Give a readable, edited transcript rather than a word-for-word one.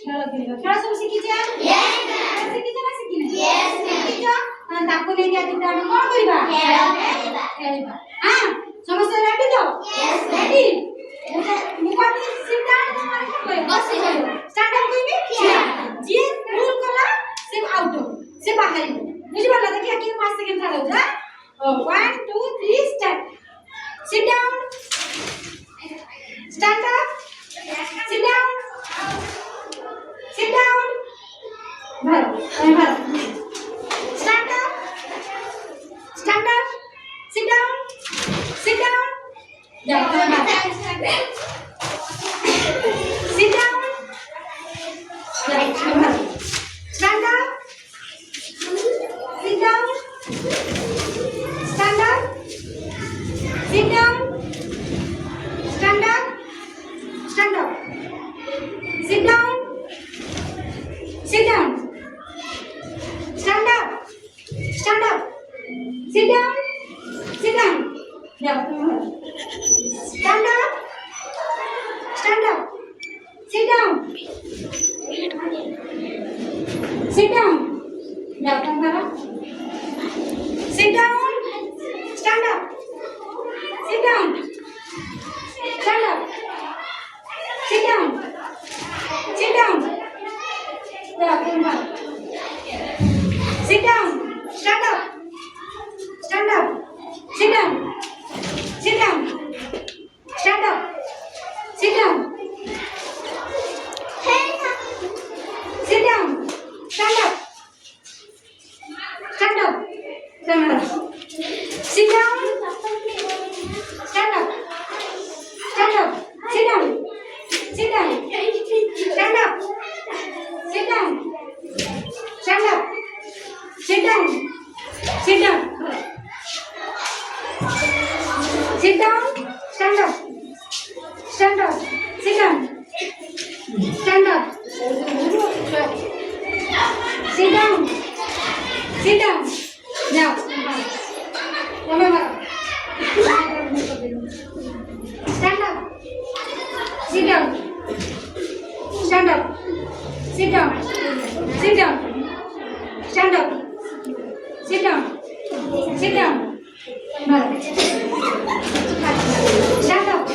ଖେଳ ଖେଳିବା। ଖେଳ ସବୁ ଶିଖିଛ? ଶିଖିଛ ନା ଶିଖିନ? ଶିଖିଛ? ତାକୁ ନେଇକି ଆଜି ଆମେ କଣ କରିବା? ଖେଳିବା। ହଁ ସମସ୍ତେ ରେଡି ତ? ରେଡି? ମୁଁ କହିବି sit down ତମେ କଣ କରିବ? ବସିବ। stand up କହିବି? ଯିଏ ଭୁଲ କଲା ସେ ଆଉଟ୍ ହବ, ସେ ବାହାରିବ। ବୁଝିପାରିଲ? ଦେଖିଆ କିଏ 5 ସେକେଣ୍ଡ ଛାଡ ହଉଛି। 1 2 3 start. Sit down. Stand up. Sit down. Sit down. Bharo. Stand up. Stand up. Sit down. Sit down. Sit down. Stand up. Sit down. Stand up. Sit down. Stand up. Stand up. Sit down. Sit down. Stand up. Stand up. Sit down. Sit down. Stand up. Stand up. Sit down. Sit down. Sit down. Stand up. Sit down. Stand up. Sit down. Sit down. Sit down. Stand up. Stand up. Sit down. Sit down. Stand up. Sit down. Sit down. Stand up. Stand up. Sit down. Stand up. Stand up. Sit down. Sit down. Stand up. Sit down. Stand up. Sit down. Sit down. Sit down. Stand up. Stand up. Sit down. Stand up. Sit down. Sit down. Now. Stand up. Sit down. Stand up. Sit down. Sit down. Stand up. Sit down. Sit down. Stand up.